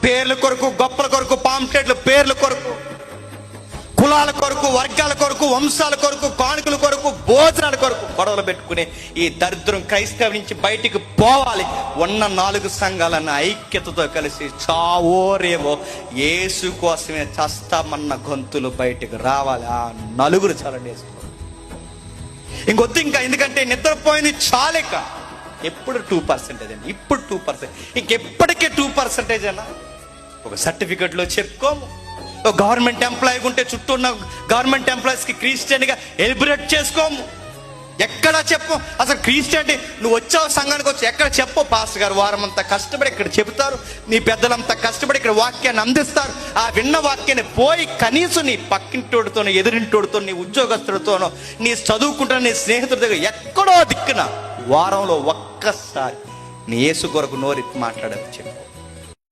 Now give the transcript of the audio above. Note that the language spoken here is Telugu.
పేర్ల కొరకు, గొప్పల కొరకు, పాంప్లెట్లు పేర్ల కొరకు, కులాల కొరకు, వర్గాల కొరకు, వంశాల కొరకు, కానుకల కొరకు, భోజనాల కొరకు గొడవలు పెట్టుకునే ఈ దరిద్రం క్రైస్తవం నుంచి బయటికి పోవాలి. ఉన్న 4 సంఘాలన్న ఐక్యతతో కలిసి చావోరేవో యేసు కోసమే చస్తామన్న గొంతులు బయటికి రావాలి. ఆ 4 చాలండి వేసుకోవాలి. ఇంకొద్దు ఇంకా, ఎందుకంటే నిద్రపోయింది చాలేక. ఎప్పుడు 2% అండి, ఇప్పుడు 2%, ఇంకెప్పటికే 2% అన్నా. ఒక సర్టిఫికెట్లో చెప్పుకోము. ఒక గవర్నమెంట్ ఎంప్లాయీ ఉంటే చుట్టూ ఉన్న గవర్నమెంట్ ఎంప్లాయీస్కి క్రిస్టియన్గా ఎలిబరేట్ చేసుకోము. ఎక్కడ చెప్పు అసలు క్రిస్టియానిటీ. నువ్వు వచ్చావు సంఘానికి వచ్చి ఎక్కడ చెప్పు. పాస్టర్ గారు వారం అంతా కష్టపడి ఇక్కడ చెబుతారు, నీ పెద్దలంతా కష్టపడి ఇక్కడ వాక్యాన్ని అందిస్తారు. ఆ విన్న వాక్యాన్ని పోయి కనీసం నీ పక్కింటోడితోనో, ఎదురింటోడితో, నీ ఉద్యోగస్తుడితోనో, నీ చదువుకుంటున్న నీ స్నేహితుడి దగ్గర ఎక్కడో దిక్కున వారంలో ఒక్కసారి నీ యేసు కొరకు నోరెత్తి మాట్లాడని చెప్పు.